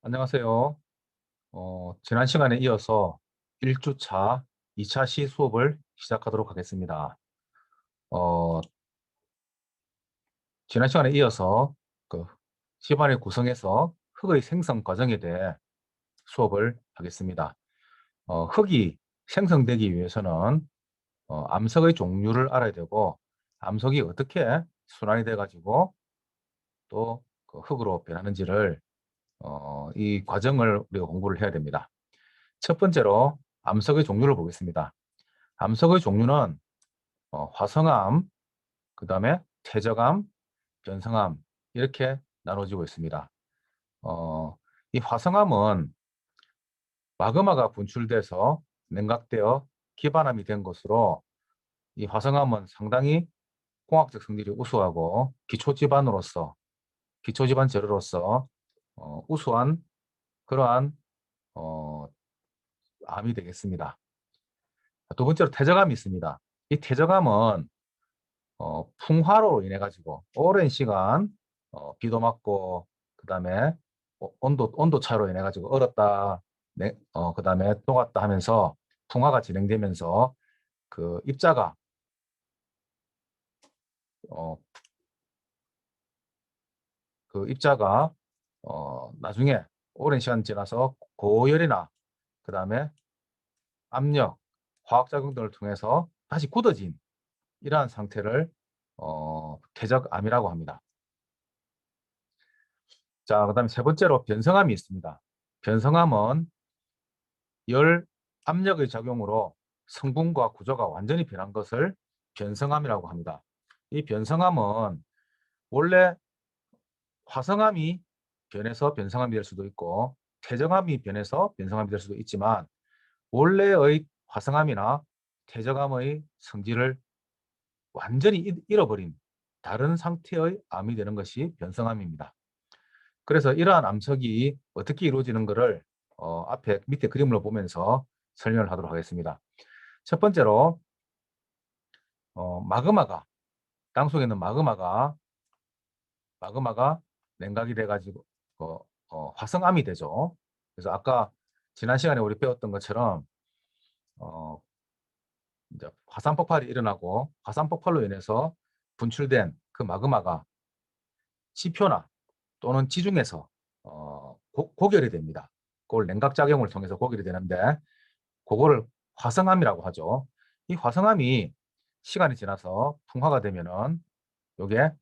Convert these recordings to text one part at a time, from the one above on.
안녕하세요. 지난 시간에 이어서 1주차 2차 시 수업을 시작하도록 하겠습니다. 어, 지난 시간에 이어서 그 시반을 구성해서 흙의 생성 과정에 대해 수업을 하겠습니다. 흙이 생성되기 위해서는 암석의 종류를 알아야 되고, 암석이 어떻게 순환이 돼가지고 또 그 흙으로 변하는지를 이 과정을 우리가 공부를 해야 됩니다. 첫 번째로 암석의 종류를 보겠습니다. 암석의 종류는 화성암, 그 다음에 퇴적암, 변성암 이렇게 나눠지고 있습니다. 어, 이 화성암은 마그마가 분출돼서 냉각되어 기반암이 된 것으로 이 화성암은 상당히 공학적 성질이 우수하고 기초지반 재료로서 우수한 그러한 어, 암이 되겠습니다. 두 번째로 퇴적암이 있습니다. 이 퇴적암은 풍화로 인해 가지고 오랜 시간 비도 맞고 그다음에 온도 차로 인해 가지고 얼었다 그다음에 녹았다 하면서 풍화가 진행되면서 그 입자가 어, 그 입자가 나중에 오랜 시간 지나서 고열이나 그다음에 압력, 화학작용 등을 통해서 다시 굳어진 이러한 상태를 퇴적암이라고 합니다. 자, 그다음에 세 번째로 변성암이 있습니다. 변성암은 열 압력의 작용으로 성분과 구조가 완전히 변한 것을 변성암이라고 합니다. 이 변성암은 원래 화성암이 변해서 변성암이 될 수도 있고 퇴적암이 변해서 변성암이 될 수도 있지만 원래의 화성암이나 퇴적암의 성질을 완전히 잃어버린 다른 상태의 암이 되는 것이 변성암입니다. 그래서 이러한 암석이 어떻게 이루어지는 것을 앞에 밑에 그림을 보면서 설명을 하도록 하겠습니다. 첫 번째로 마그마가 땅속에 있는 마그마가 냉각이 돼가지고 화성암이 되죠. 그래서 아까 지난 시간에 우리 배웠던 것처럼 어, 이제 화산 폭발이 일어나고 화산 폭발로 인해서 분출된 그 마그마가 지표나 또는 지중해서 고결이 됩니다. 그걸 냉각작용을 통해서 고결이 되는데 그거를 화성암이라고 하죠. 이 화성암이 시간이 지나서 풍화가 되면은 이게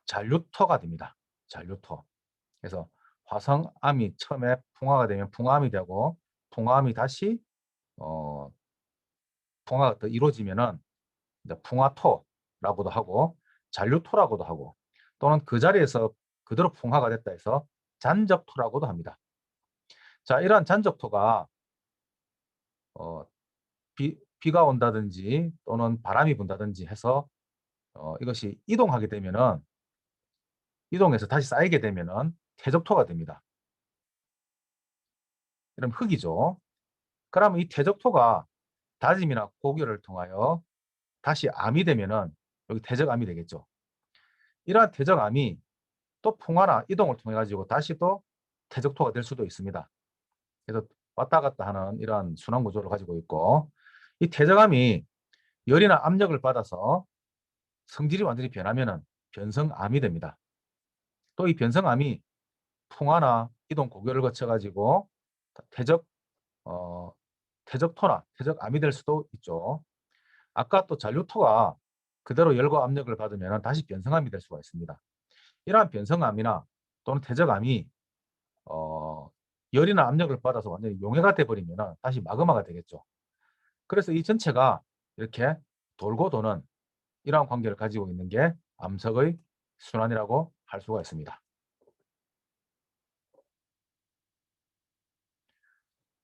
잔류토가 됩니다. 잔류토. 그래서 화성암이 처음에 풍화가 되면 풍화암이 되고 풍화암이 다시 어, 풍화가 더 이루어지면은 이제 풍화토라고도 하고 잔류토라고도 하고 또는 그 자리에서 그대로 풍화가 됐다 해서 잔적토라고도 합니다. 자, 이러한 잔적토가 어, 비가 온다든지 또는 바람이 분다든지 해서 이것이 이동하게 되면은 이동해서 다시 쌓이게 되면은 퇴적토가 됩니다. 이런 흙이죠. 그러면 이 퇴적토가 다짐이나 고결을 통하여 다시 암이 되면은 여기 퇴적암이 되겠죠. 이러한 퇴적암이 또 풍화나 이동을 통해 가지고 다시 또 퇴적토가 될 수도 있습니다. 그래서 왔다 갔다 하는 이러한 순환 구조를 가지고 있고 이 퇴적암이 열이나 압력을 받아서 성질이 완전히 변하면은 변성암이 됩니다. 또 이 변성암이 풍화나 이동 고결을 거쳐 가지고 퇴적 어, 퇴적토나 퇴적암이 될 수도 있죠. 아까 또 잔류토가 그대로 열과 압력을 받으면 다시 변성암이 될 수가 있습니다. 이러한 변성암이나 또는 퇴적암이 열이나 압력을 받아서 완전히 용해가 돼버리면 다시 마그마가 되겠죠. 그래서 이 전체가 이렇게 돌고 도는 이러한 관계를 가지고 있는 게 암석의 순환이라고 할 수가 있습니다.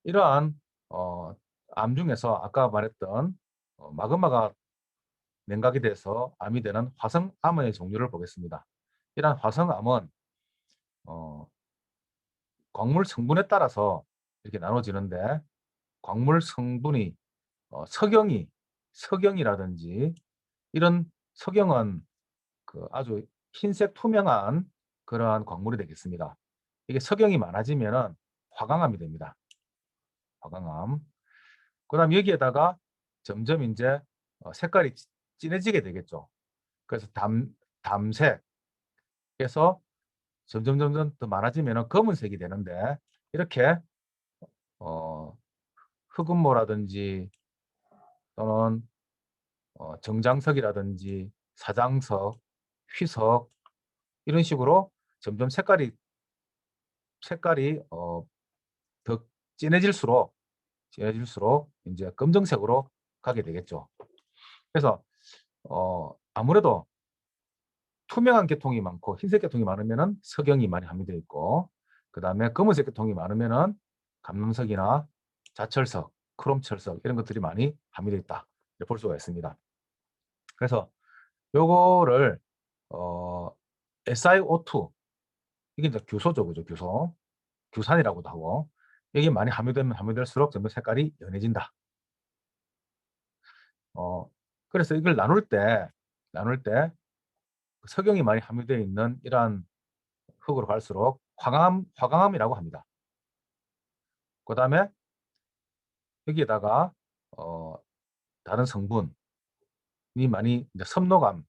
이러한 어, 암 중에서 아까 말했던 마그마가 냉각이 돼서 암이 되는 화성암의 종류를 보겠습니다. 이러한 화성암은 어, 광물 성분에 따라서 이렇게 나눠지는데 광물 성분이 석영이라든지 이런 석영은 그 아주 흰색 투명한 그러한 광물이 되겠습니다. 이게 석영이 많아지면은 화강암이 됩니다. 화강암. 그다음 여기에다가 점점 이제 색깔이 진해지게 되겠죠. 그래서 담색에서 점점 더 많아지면 검은색이 되는데 이렇게 어, 흑음모라든지 또는 정장석이라든지 사장석, 휘석 이런 식으로 점점 색깔이 더 진해질수록 이제 검정색으로 가게 되겠죠. 그래서 아무래도 투명한 계통이 많고 흰색 계통이 많으면은 석영이 많이 함유되어 있고, 그 다음에 검은색 계통이 많으면은 감람석이나 자철석, 크롬철석 이런 것들이 많이 함유되어 있다 볼 수가 있습니다. 그래서 요거를 SiO2 이게 이제 규소죠, 그죠? 규산이라고도 하고, 이게 많이 함유되면 함유될수록 점점 색깔이 연해진다. 그래서 이걸 나눌 때 석영이 많이 함유되어 있는 이러한 흙으로 갈수록 화강암이라고 합니다. 그 다음에 여기에다가 다른 성분이 많이 이제 섭노감이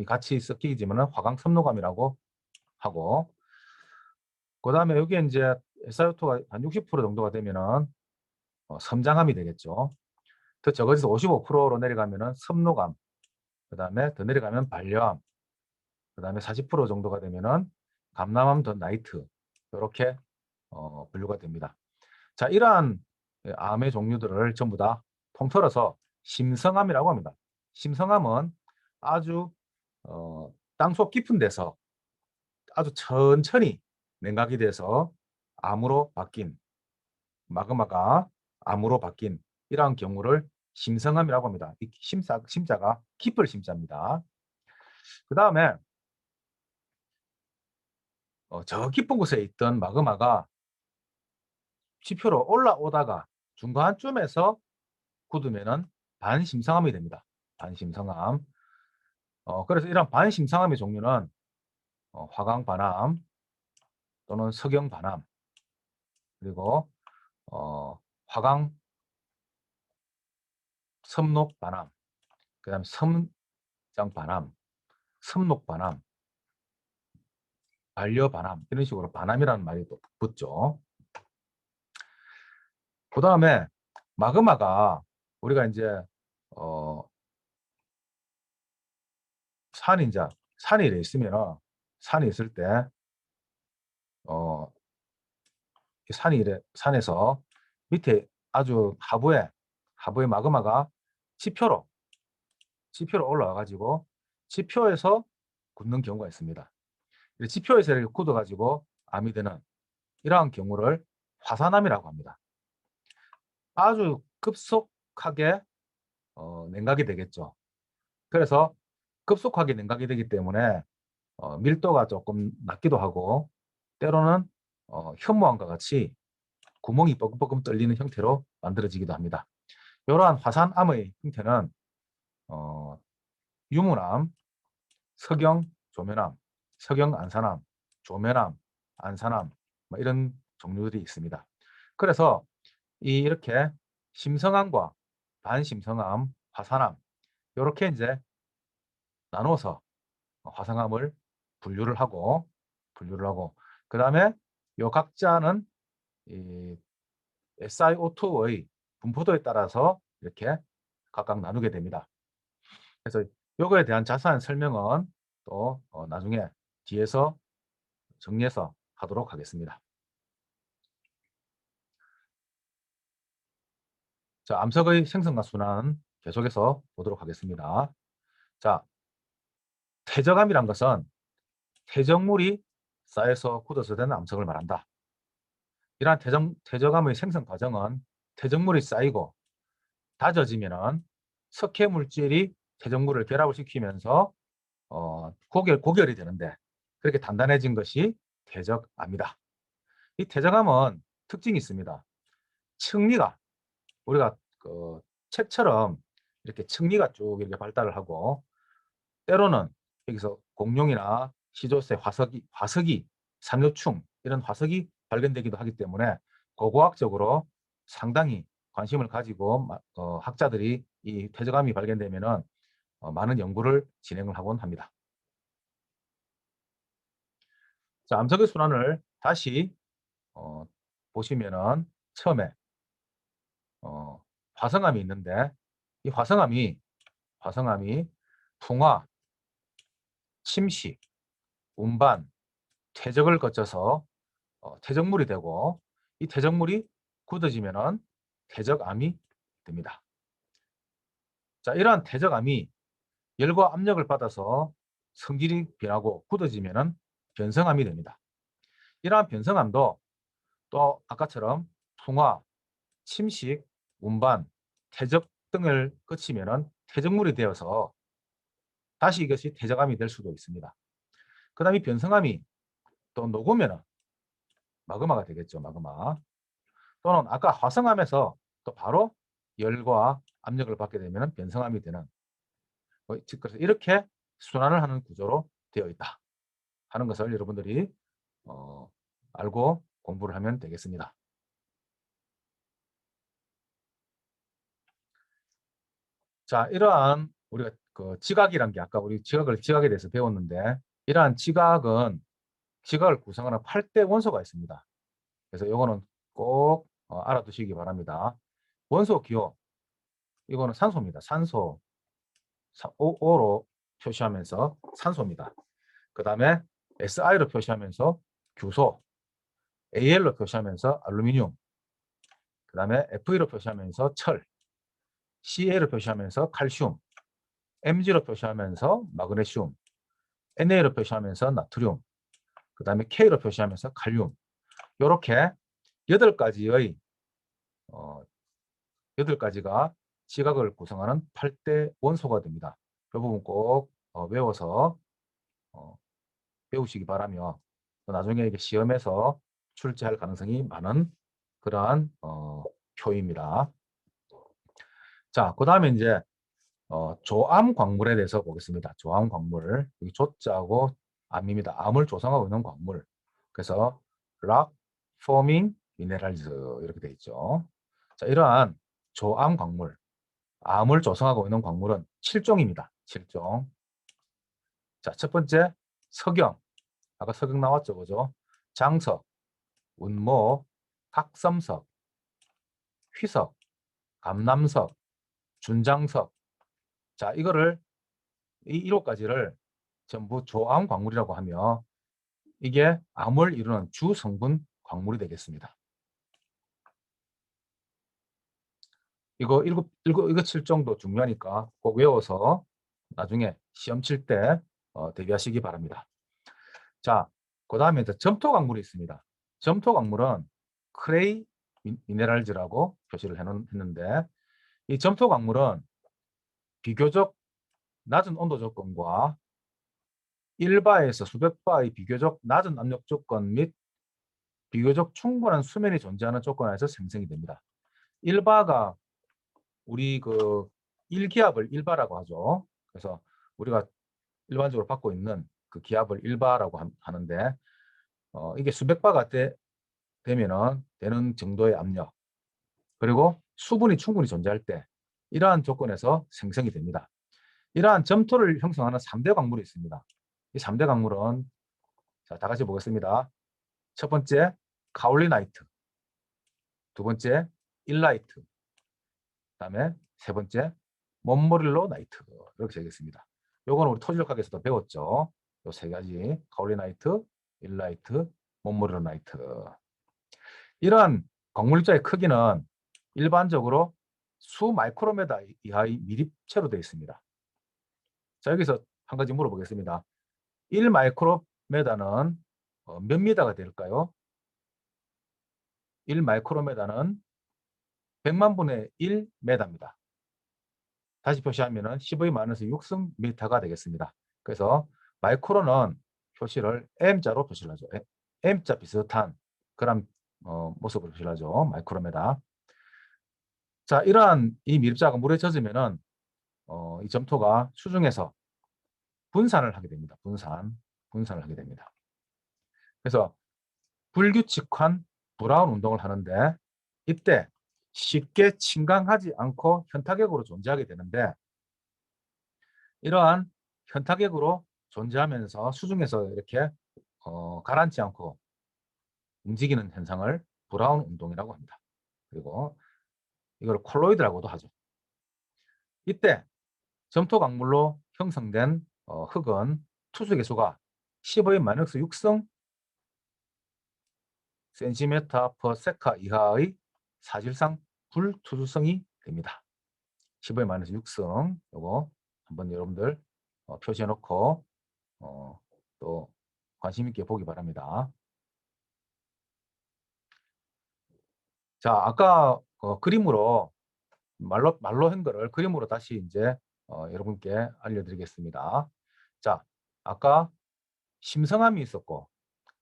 같이 섞이지만 화강섭노감이라고 하고, 그 다음에 여기에 이제 SiO2가 한 60% 정도가 되면은 섬장암이 되겠죠. 더 적어져서 55%로 내려가면은 섭노감, 그 다음에 더 내려가면 반려암, 그 다음에 40% 정도가 되면은 감남암 더 나이트, 이렇게 분류가 됩니다. 자, 이러한 암의 종류들을 전부 다 통틀어서 심성암이라고 합니다. 심성암은 아주 땅속 깊은 데서 아주 천천히 냉각이 돼서 암으로 바뀐, 마그마가 암으로 바뀐 이러한 경우를 심성암이라고 합니다. 이 심자가 깊을 심자입니다. 그 다음에 저 깊은 곳에 있던 마그마가 지표로 올라오다가 중간쯤에서 굳으면은 반심성암이 됩니다. 반심성암. 그래서 이런 반심성암의 종류는 화강반암 또는 석영반암, 그리고 화강 섭록반암, 그 다음에 섬장반암, 섭록반암, 반려반암 이런 식으로 반암이라는 말이 또 붙죠. 그 다음에 마그마가 우리가 이제 산이 있으면 산이 있을 때 산에서 밑에 아주 하부에 마그마가 지표로 올라와 가지고 지표에서 굳는 경우가 있습니다. 지표에서 이렇게 굳어 가지고 암이 되는 이러한 경우를 화산암이라고 합니다. 아주 급속하게 냉각이 되겠죠. 그래서 급속하게 냉각이 되기 때문에 밀도가 조금 낮기도 하고, 때로는 현무암과 같이 구멍이 뻐끔뻐끔 뚫리는 형태로 만들어지기도 합니다. 이러한 화산암의 형태는 유문암, 석영, 조면암, 석영, 안산암, 조면암, 안산암 뭐 이런 종류들이 있습니다. 그래서 이렇게 심성암과 반심성암, 화산암 이렇게 이제 나눠서 화산암을 분류를 하고 그 다음에 요 각자는 이 SiO2의 분포도에 따라서 이렇게 각각 나누게 됩니다. 그래서 요거에 대한 자세한 설명은 또 나중에 뒤에서 정리해서 하도록 하겠습니다. 자, 암석의 생성과 순환 계속해서 보도록 하겠습니다. 자, 퇴적암이란 것은 퇴적물이 쌓여서 굳어서 된 암석을 말한다. 이러한 퇴적암의 생성 과정은 퇴적물이 쌓이고 다져지면은 석회 물질이 퇴적물을 결합을 시키면서 고결이 되는데, 그렇게 단단해진 것이 퇴적암이다. 이 퇴적암은 특징이 있습니다. 층리가 우리가 그 책처럼 이렇게 층리가 쭉 이렇게 발달을 하고, 때로는 여기서 공룡이나 시조새, 화석이, 산호충 이런 화석이 발견되기도 하기 때문에 고고학적으로 상당히 관심을 가지고 학자들이 이 퇴적암이 발견되면은 많은 연구를 진행을 하곤 합니다. 자, 암석의 순환을 다시 보시면은 처음에 화성암이 있는데 이 화성암이 풍화, 침식, 운반, 퇴적을 거쳐서 퇴적물이 되고 이 퇴적물이 굳어지면은 퇴적암이 됩니다. 자, 이러한 퇴적암이 열과 압력을 받아서 성질이 변하고 굳어지면은 변성암이 됩니다. 이러한 변성암도 또 아까처럼 풍화, 침식, 운반, 퇴적 등을 거치면은 퇴적물이 되어서 다시 이것이 퇴적암이 될 수도 있습니다. 그 다음에 변성암이 또 녹으면은 마그마가 되겠죠. 마그마. 또는 아까 화성암에서 또 바로 열과 압력을 받게 되면 변성암이 되는, 즉 그래서 이렇게 순환을 하는 구조로 되어 있다 하는 것을 여러분들이 알고 공부를 하면 되겠습니다. 자, 이러한 우리가 그 지각이란 게 아까 우리 지각에 대해서 배웠는데 이러한 지각을 구성하는 8대 원소가 있습니다. 그래서 이거는 꼭 알아두시기 바랍니다. 원소 기호, 이거는 산소입니다. 산소, O로 표시하면서 산소입니다. 그 다음에 SI로 표시하면서 규소, AL로 표시하면서 알루미늄, 그 다음에 FE로 표시하면서 철, CA로 표시하면서 칼슘, MG로 표시하면서 마그네슘, NA로 표시하면서 나트륨, 그 다음에 K로 표시하면서 칼륨. 이렇게 8가지의 8가지가 지각을 구성하는 8대 원소가 됩니다. 이 부분 꼭 외워서 배우시기 바라며 나중에 이게 시험에서 출제할 가능성이 많은 그러한 표입니다. 자, 그 다음에 이제 조암 광물에 대해서 보겠습니다. 조암 광물, 여기 조자하고 암입니다. 암을 조성하고 있는 광물. 그래서 rock forming minerals 이렇게 되어 있죠. 자, 이러한 조암 광물, 암을 조성하고 있는 광물은 7종입니다. 7종. 자, 첫 번째 석영. 아까 석영 나왔죠, 그죠? 장석, 운모, 각섬석, 휘석, 감남석, 준장석. 자, 이거를 이 1호까지를 전부 조암 광물이라고 하며 이게 암을 이루는 주 성분 광물이 되겠습니다. 이거 7정도 중요하니까 꼭 외워서 나중에 시험 칠 때 대비하시기 바랍니다. 자, 그 다음에 점토 광물이 있습니다. 점토 광물은 크레이 미네랄즈라고 표시를 했는데 이 점토 광물은 비교적 낮은 온도 조건과 1바에서 수백 바의 비교적 낮은 압력 조건 및 비교적 충분한 수면이 존재하는 조건 하에서 생성이 됩니다. 1바가 우리 그 1기압을 1바라고 하죠. 그래서 우리가 일반적으로 받고 있는 그 기압을 1바라고 하는데 이게 수백 바가 되면은 되는 정도의 압력 그리고 수분이 충분히 존재할 때 이러한 조건에서 생성이 됩니다. 이러한 점토를 형성하는 3대 광물이 있습니다. 이 3대 광물은 자, 다 같이 보겠습니다. 첫 번째 카올리나이트, 두 번째 일라이트, 그다음에 세 번째 몬모릴로 나이트 이렇게 되겠습니다. 요거는 우리 토지력학에서도 배웠죠. 요 세 가지 카올리나이트, 일라이트, 몬모릴로 나이트. 이러한 광물자의 크기는 일반적으로 수 마이크로메다 이하의 미립체로 되어 있습니다. 자, 여기서 한 가지 물어보겠습니다. 1 마이크로메다는 몇 미터가 될까요? 1 마이크로메다는 100만 분의 1 메다입니다. 다시 표시하면 10의 마이너스 6승 미터가 되겠습니다. 그래서 마이크로는 표시를 M자로 표시를 하죠. M자 비슷한 그런 모습으로 표시를 하죠. 마이크로메다. 자, 이러한 이 미립자가 물에 젖으면은 이 점토가 수중에서 분산을 하게 됩니다. 분산을 하게 됩니다. 그래서 불규칙한 브라운 운동을 하는데 이때 쉽게 침강하지 않고 현타격으로 존재하게 되는데 이러한 현타격으로 존재하면서 수중에서 이렇게 가라앉지 않고 움직이는 현상을 브라운 운동이라고 합니다. 그리고 이걸 콜로이드라고도 하죠. 이때 점토 강물로 형성된 흙은 투수 개수가 10^-6성 센티미터 퍼 세카 이하의 사실상 불투수성이 됩니다. 10^-6성 요거 한번 여러분들 표시해 놓고 또 관심 있게 보기 바랍니다. 자, 아까 그림으로 말로 한 거를 그림으로 다시 이제 여러분께 알려드리겠습니다. 자, 아까 심성암이 있었고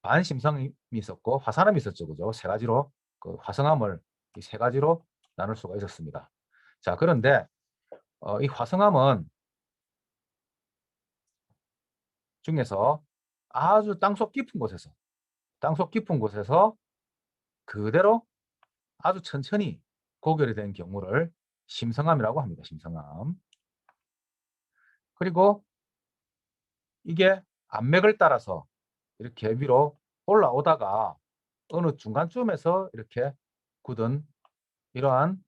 반심성이 있었고 화산암이 있었죠, 그죠? 세 가지로 그 화성암을 이 세 가지로 나눌 수가 있었습니다. 자, 그런데 이 화성암은 중에서 아주 땅속 깊은 곳에서 그대로 아주 천천히 고결이 된 경우를 심성암이라고 합니다. 심성암. 그리고 이게 암맥을 따라서 이렇게 위로 올라오다가 어느 중간쯤에서 이렇게 굳은 이러한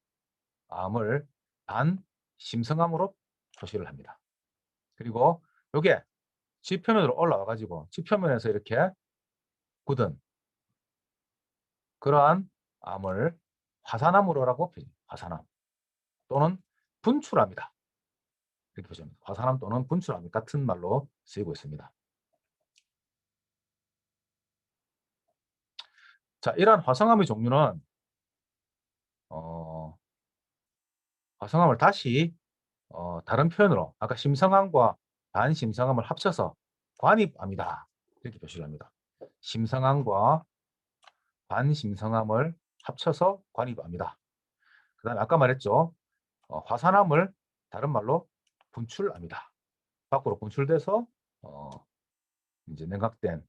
암을 반심성암으로 표시를 합니다. 그리고 이게 지표면으로 올라와 가지고 지표면에서 이렇게 굳은 그러한 암을 화산암으로라고 표시합니다. 화산암 또는 분출암이다. 이렇게 표시합니다. 화산암 또는 분출암 같은 말로 쓰이고 있습니다. 자, 이러한 화성암의 종류는 화성암을 다시 다른 표현으로 아까 심성암과 반심성암을 합쳐서 관입암이다. 이렇게 표시를 합니다. 심성암과 반심성암을 합쳐서 관입암이다. 그 다음에 아까 말했죠. 화산암을 다른 말로 분출암이다. 밖으로 분출돼서 이제 냉각된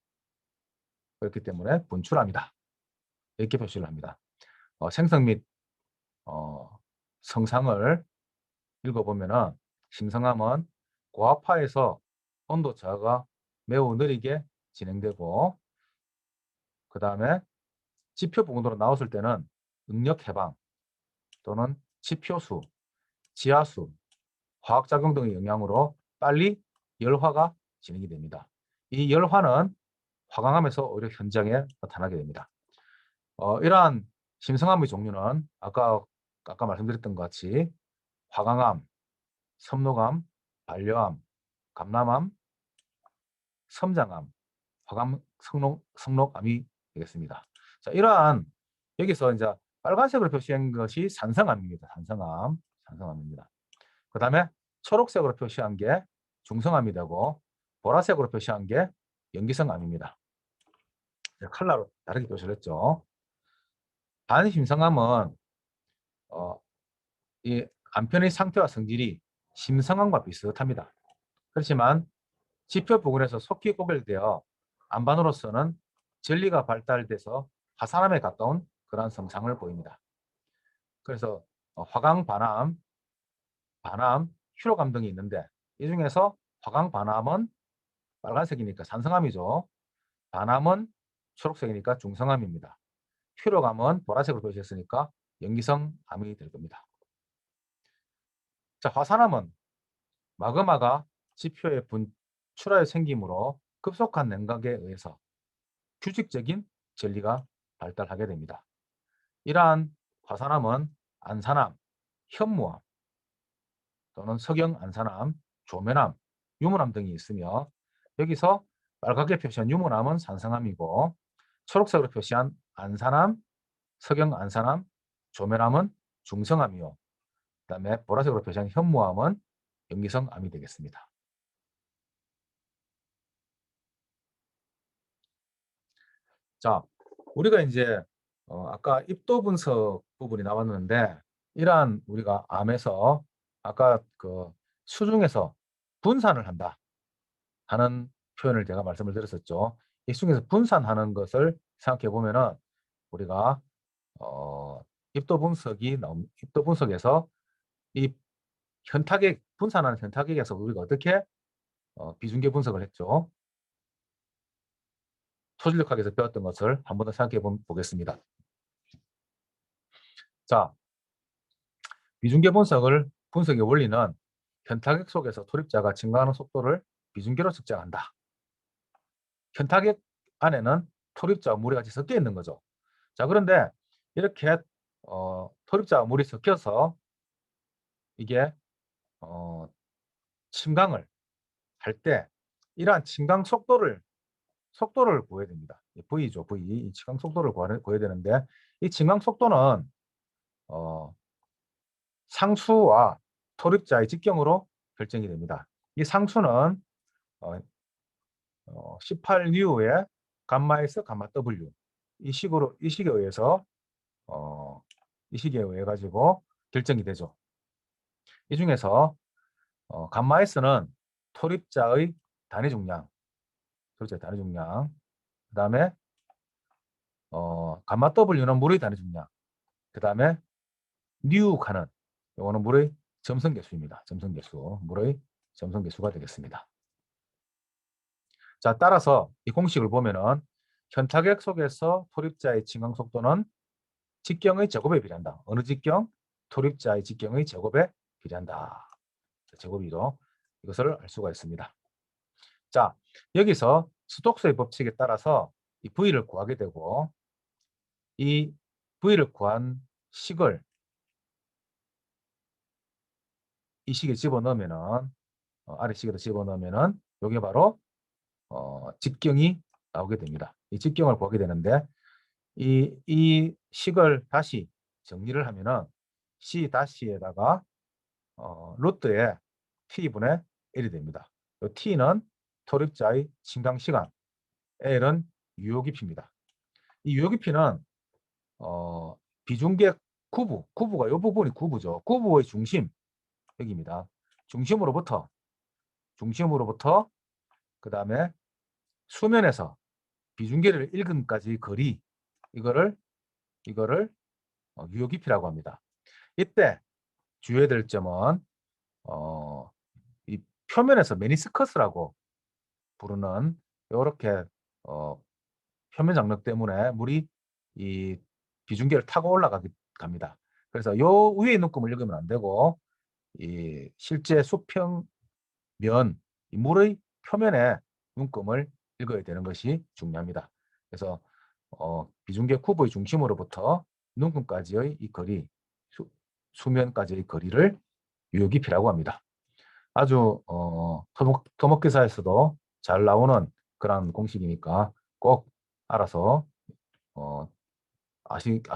그렇기 때문에 분출암이다. 이렇게 표시를 합니다. 생성 및 성상을 읽어보면은 심성암은 고압파에서 온도 저하가 매우 느리게 진행되고 그 다음에 지표 부근으로 나왔을 때는 응력 해방 또는 지표수, 지하수, 화학작용 등의 영향으로 빨리 열화가 진행이 됩니다. 이 열화는 화강암에서 오히려 현장에 나타나게 됩니다. 이러한 심성암의 종류는 아까 말씀드렸던 것 같이 화강암, 섬록암, 반려암, 감남암, 섬장암, 화감, 성록암이 되겠습니다. 자, 이러한 여기서 이제 빨간색으로 표시한 것이 산성암입니다. 산성암입니다. 그 다음에 초록색으로 표시한 게 중성암이 되고 보라색으로 표시한 게 연기성암입니다. 컬러로 다르게 표시를 했죠. 반심성암은 이 안편의 상태와 성질이 심성암과 비슷합니다. 그렇지만 지표 부근에서 속히 고결되어 안반으로서는 전리가 발달돼서 화산암에 가까운 그러한 성상을 보입니다. 그래서 화강, 반암, 휴로감 등이 있는데 이 중에서 화강, 반암은 빨간색이니까 산성암이죠. 반암은 초록색이니까 중성암입니다. 휴로감은 보라색으로 표시했으니까 연기성암이 될 겁니다. 자, 화산암은 마그마가 지표에 분출하여 생기므로 급속한 냉각에 의해서 규칙적인 젤리가 발달하게 됩니다. 이러한 화산암은 안산암, 현무암 또는 석영안산암, 조면암, 유문암 등이 있으며 여기서 빨갛게 표시한 유문암은 산성암이고 초록색으로 표시한 안산암, 석영안산암, 조면암은 중성암이요. 그 다음에 보라색으로 표시한 현무암은 염기성암이 되겠습니다. 자, 우리가 이제 아까 입도 분석 부분이 나왔는데 이러한 우리가 암에서 아까 그 수중에서 분산을 한다 하는 표현을 제가 말씀을 드렸었죠. 이 수중에서 분산하는 것을 생각해 보면은 우리가 입도 분석이 입도 분석에서 이 현타객 분산하는 현타객에서 우리가 어떻게 비중계 분석을 했죠. 초진력학에서 배웠던 것을 한 번 더 생각해 보겠습니다. 자, 비중계 분석의 원리는 현타객 속에서 투입자가 증가하는 속도를 비중계로 측정한다. 현타객 안에는 투입자와 물이 같이 섞여 있는 거죠. 자, 그런데 이렇게 투입자와 물이 섞여서 이게 침강을 할 때 이러한 침강 속도를 구해야 됩니다. V죠, V. 이 침강 속도를 구해야 되는데 이 침강 속도는 상수와 토립자의 직경으로 결정이 됩니다. 이 상수는 18뉴의 감마에서 감마 W 이 식에 의해서 이 식에 의해 가지고 결정이 되죠. 이 중에서 감마 S는 토립자의 단위 중량, 그다음에 감마 W는 물의 단위 중량, 그다음에 뉴 칸은 이거는 물의 점성계수입니다. 물의 점성계수가 되겠습니다. 자, 따라서 이 공식을 보면은 현타객 속에서 토립자의 침강 속도는 직경의 제곱에 비례한다. 어느 직경? 토립자의 직경의 제곱에 비례한다. 제곱이죠. 이것을 알 수가 있습니다. 자, 여기서 스톡스의 법칙에 따라서 이 V를 구하게 되고 이 V를 구한 식을 이 식에 집어넣으면은 아래 식에도 집어넣으면은 이게 바로 직경이 나오게 됩니다. 이 직경을 구하게 되는데 이 식을 다시 정리를 하면은 C 다시에다가 루트에 T분의 L이 됩니다. T는 토립자의 침강 시간, L은 유효 깊이입니다. 이 유효 깊이는 비중계 구부가 이 부분이 구부죠. 구부의 중심 여기입니다. 중심으로부터 그 다음에 수면에서 비중계를 일근까지 거리 이거를 유효 깊이라고 합니다. 이때 주의해야 될 점은 이 표면에서 메니스커스라고 부르는 이렇게 표면 장력 때문에 물이 이 비중계를 타고 올라갑니다. 그래서 요 위에 있는 꿈을 읽으면 안 되고 이 실제 수평면 이 물의 표면에 눈금을 읽어야 되는 것이 중요합니다. 그래서 비중계 쿠브의 중심으로부터 눈금까지의 이 거리, 수면까지의 거리를 유효 깊이라고 합니다. 아주 토목기사에서도 잘 나오는 그런 공식이니까 꼭 알아서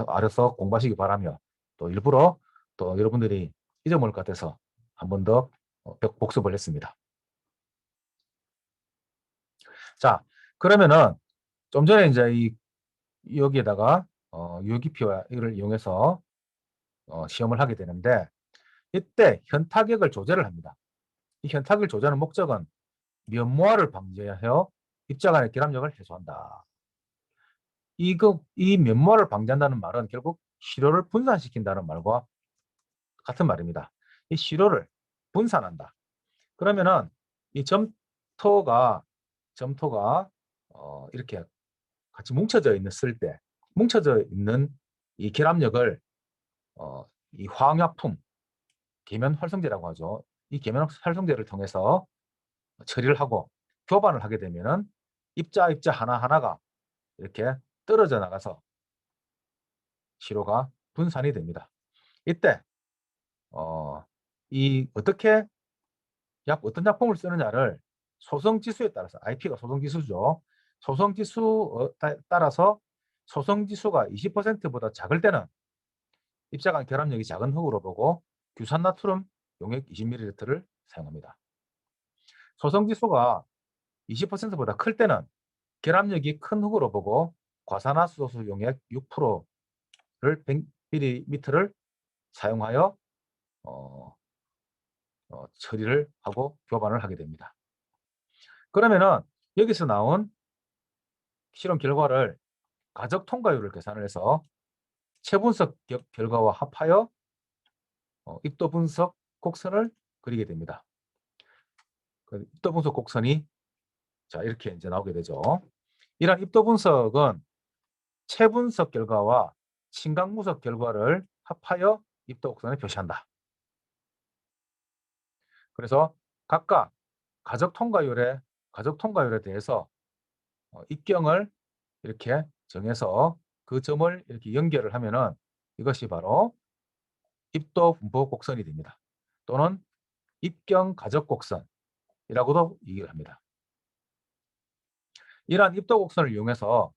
알아서 공부하시기 바라며 또 일부러 또 여러분들이 잊어먹을 것 같아서 한 번 더 복습을 했습니다. 자, 그러면은 좀 전에 이제 여기에다가 유효기피와 이걸 이용해서 시험을 하게 되는데 이때 현타격을 조절을 합니다. 이 현타격을 조절하는 목적은 면모화를 방지하여 입자 간의 결합력을 해소한다. 이 면모화를 방지한다는 말은 결국 시료를 분산시킨다는 말과 같은 말입니다. 이 시료를 분산한다. 그러면은 이 점토가 이렇게 같이 뭉쳐져 있는 이 결합력을 이 화학약품 계면 활성제라고 하죠. 이 계면 활성제를 통해서 처리를 하고 교반을 하게 되면은 입자 하나하나가 이렇게 떨어져 나가서 시료가 분산이 됩니다. 이때 어떻게 어떤 약품을 쓰느냐를 소성지수에 따라서 IP가 소성지수죠. 소성지수 따라서 소성지수가 20%보다 작을 때는 입자 간 결합력이 작은 흙으로 보고 규산나트륨 용액 20ml를 사용합니다. 소성지수가 20%보다 클 때는 결합력이 큰 흙으로 보고 과산화수소 용액 6%를 100ml를 사용하여 처리를 하고 교반을 하게 됩니다. 그러면은 여기서 나온 실험 결과를 가적 통과율을 계산을 해서 체분석 결과와 합하여 입도 분석 곡선을 그리게 됩니다. 그 입도 분석 곡선이 자 이렇게 이제 나오게 되죠. 이러한 입도 분석은 체분석 결과와 심각무석 결과를 합하여 입도 곡선을 표시한다. 그래서 각각 가적 통과율에 대해서 입경을 이렇게 정해서 그 점을 이렇게 연결을 하면은 이것이 바로 입도 분포 곡선이 됩니다. 또는 입경 가적 곡선이라고도 얘기를 합니다. 이러한 입도 곡선을 이용해서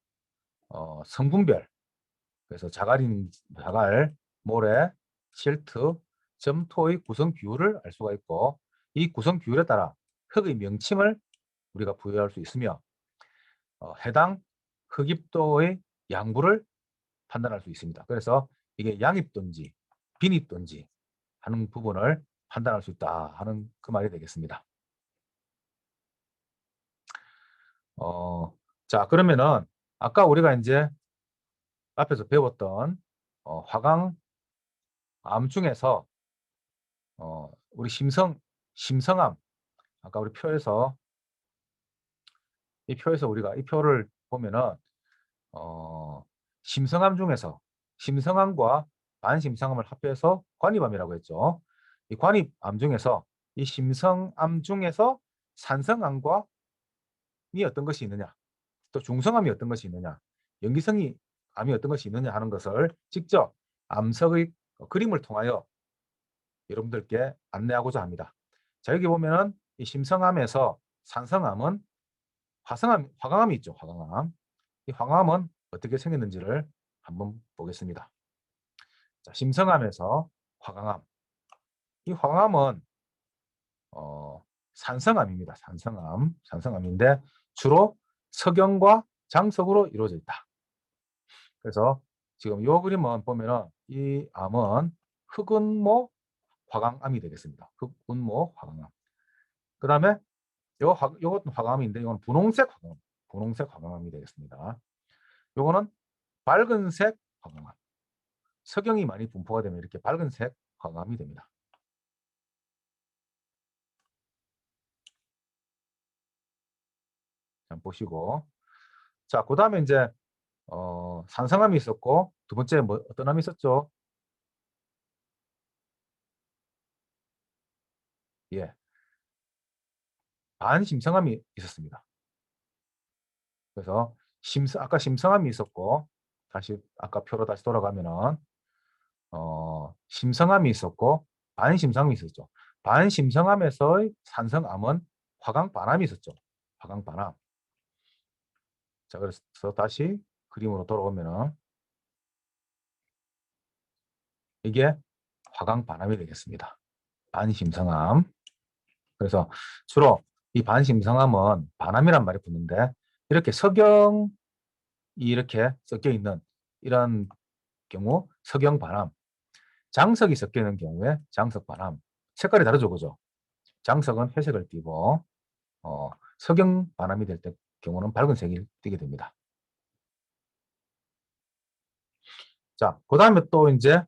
성분별, 그래서 자갈, 모래, 실트, 점토의 구성 비율을 알 수가 있고, 이 구성 비율에 따라 흙의 명칭을 우리가 부여할 수 있으며 해당 흙입도의 양부를 판단할 수 있습니다. 그래서 이게 양입도인지 빈입도인지 하는 부분을 판단할 수 있다 하는 그 말이 되겠습니다. 자, 그러면은 아까 우리가 이제 앞에서 배웠던 화강암 중에서 우리 심성암, 아까 우리 표에서 이 표에서 우리가 이 표를 보면은 심성암 중에서 심성암과 반심성암을 합해서 관입암이라고 했죠. 이 관입암 중에서 이 심성암 중에서 산성암과 이 어떤 것이 있느냐, 또 중성암이 어떤 것이 있느냐, 염기성이 암이 어떤 것이 있느냐 하는 것을 직접 암석의 그림을 통하여 여러분들께 안내하고자 합니다. 자, 여기 보면은 이 심성암에서 산성암은 화강암이 있죠. 화강암. 이 화강암은 어떻게 생겼는지를 한번 보겠습니다. 자, 심성암에서 화강암. 이 화강암은 산성암입니다. 산성암인데 주로 석영과 장석으로 이루어져 있다. 그래서 지금 이 그림은 보면은 이 암은 흑운모 화강암이 되겠습니다. 흑운모 화강암. 그 다음에 요것도 화강암인데 이건 분홍색 화강암이 되겠습니다. 요거는 밝은색 화강암. 석영이 많이 분포가 되면 이렇게 밝은색 화강암이 됩니다. 자, 보시고. 자, 그 다음에 이제 산성암이 있었고, 두 번째 어떤 암이 있었죠? 예, 반심성암이 있었습니다. 그래서 아까 심성암이 있었고, 다시 아까 표로 다시 돌아가면은 심성암이 있었고 반심성암이 있었죠. 반심성암에서의 산성암은 화강반암이 있었죠. 화강반암. 자, 그래서 다시 그림으로 돌아오면은 이게 화강반암이 되겠습니다. 반심성암. 그래서 주로 이 반심성암은 반암이란 말이 붙는데 이렇게 석영이 이렇게 섞여 있는 이런 경우 석영반암, 장석이 섞여 있는 경우에 장석반암. 색깔이 다르죠, 그죠? 장석은 회색을 띠고 석영반암이 될 때 경우는 밝은색이 띠게 됩니다. 자, 그 다음에 또 이제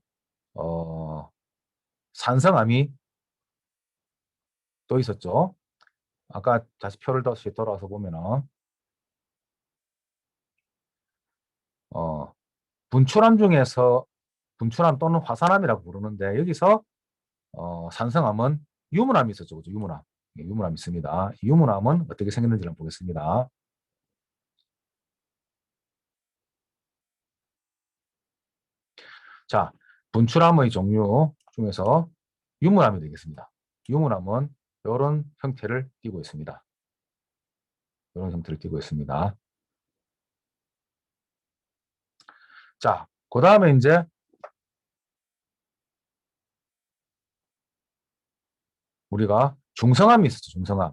산성암이 또 있었죠. 아까 다시 표를 다시 돌아와서 보면은 분출암 중에서 분출암 또는 화산암이라고 부르는데 여기서 산성암은 유문암이 있었죠. 그죠? 유문암. 예, 유문암이 있습니다. 유문암은 어떻게 생겼는지 한번 보겠습니다. 자, 분출암의 종류 중에서 유문암이 되겠습니다. 유문암은 이런 형태를 띠고 있습니다. 이런 형태를 띠고 있습니다. 자, 그 다음에 이제 우리가 중성암이 있었죠. 중성암.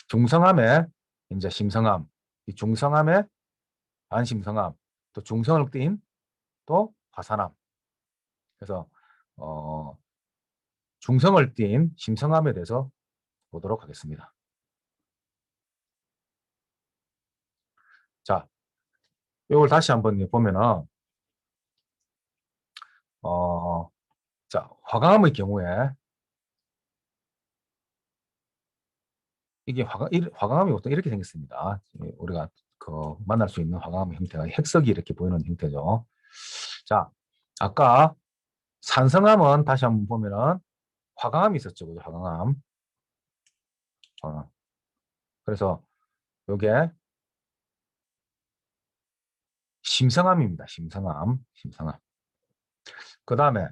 중성암에 이제 심성암, 이 중성암에 반심성암, 또 중성을 띈 또 화산암. 그래서 중성을 띤 심성암에 대해서 보도록 하겠습니다. 자, 이걸 다시 한번 보면은, 어, 자, 화강암의 경우에, 이게 화강암이 보통 이렇게 생겼습니다. 우리가 만날 수 있는 화강암 형태가 핵석이 이렇게 보이는 형태죠. 자, 아까 산성암은 다시 한번 보면은 화강암이 있었죠. 그죠? 화강암. 어, 그래서 요게 심성암입니다. 심성암. 그 다음에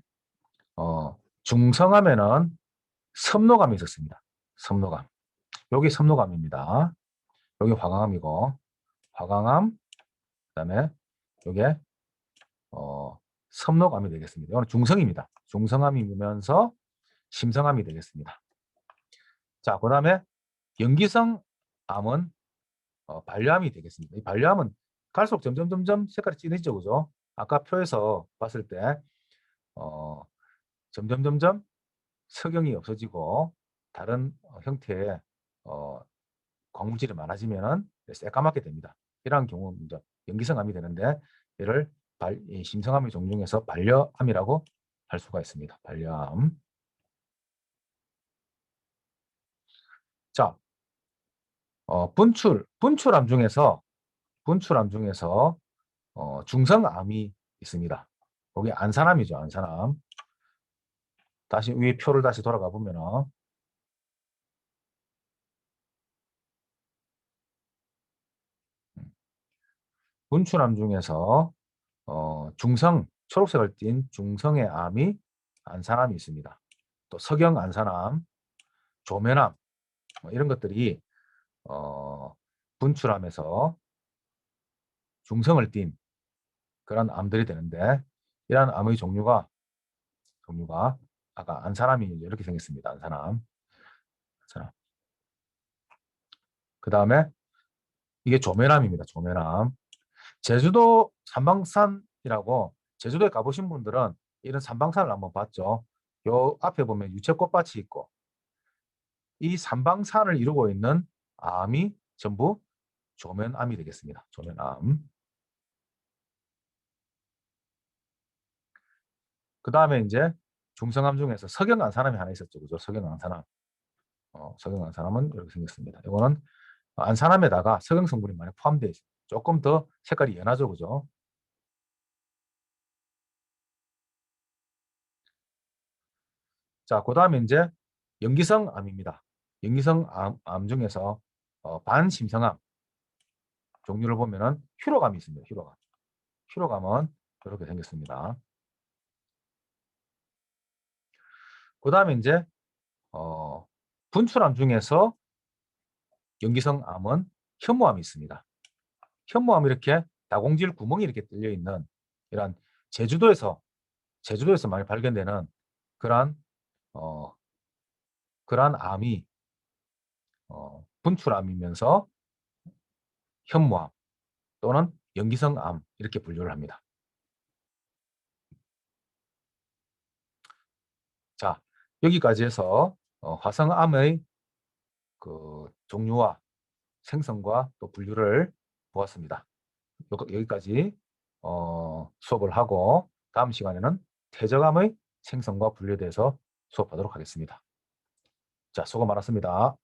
중성암에는 섭노감이 있었습니다. 섭노감. 여기 섭노감입니다. 여기 화강암이고, 화강암, 그다음에 이게 섭노감이 되겠습니다. 이거는 중성입니다. 중성암이면서 심성암이 되겠습니다. 자, 그다음에 연기성 암은 반려암이 되겠습니다. 이 반려암은 갈수록 점점 색깔이 진해지죠, 그죠? 아까 표에서 봤을 때 어, 점점 석영이 없어지고 다른 형태의 어, 광물질이 많아지면은 새까맣게 됩니다. 이러한 경우는 이제 연기성암이 되는데 얘를 이 심성암의 종류 중에서 반려암이라고 할 수가 있습니다. 반려암. 자, 분출암 중에서 중성암이 있습니다. 거기 안산암이죠, 안산암. 다시 위에 표를 다시 돌아가 보면은 분출암 중에서 초록색을 띤 중성의 암이 안산암이 있습니다. 또 석영 안산암, 조면암 이런 것들이 어, 분출암에서 중성을 띤 그런 암들이 되는데 이러한 암의 종류가 아까 안산암이 이렇게 생겼습니다. 안산암. 그 다음에 이게 조면암입니다. 조면암. 제주도 삼방산이라고 제주도에 가보신 분들은 이런 삼방산을 한번 봤죠. 요 앞에 보면 유채꽃밭이 있고 이 삼방산을 이루고 있는 암이 전부 조면암이 되겠습니다. 조면암. 그 다음에 이제 중성암 중에서 석영안산암이 하나 있었죠. 그죠? 석영안산암. 석영안산암은 이렇게 생겼습니다. 이거는 안산암에다가 석영 성분이 많이 포함되어 있습니다. 조금 더 색깔이 연하죠. 그죠? 자, 그 다음에 이제 연기성암입니다. 연기성암 중에서 반심성암 종류를 보면은 휴로감이 있습니다. 휴로감. 휴로감은 이렇게 생겼습니다. 그 다음에 이제 분출암 중에서 연기성암은 현무암이 있습니다. 현무암 이렇게 다공질 구멍이 이렇게 뚫려 있는 이런 제주도에서 많이 발견되는 그러한 어, 그러한 암이 분출암이면서 현무암 또는 연기성암 이렇게 분류를 합니다. 자, 여기까지 해서 화성암의 그 종류와 생성과 또 분류를 보았습니다. 여기까지 수업을 하고 다음 시간에는 퇴적암의 생성과 분류에 대해서 수업하도록 하겠습니다. 자, 수고 많았습니다.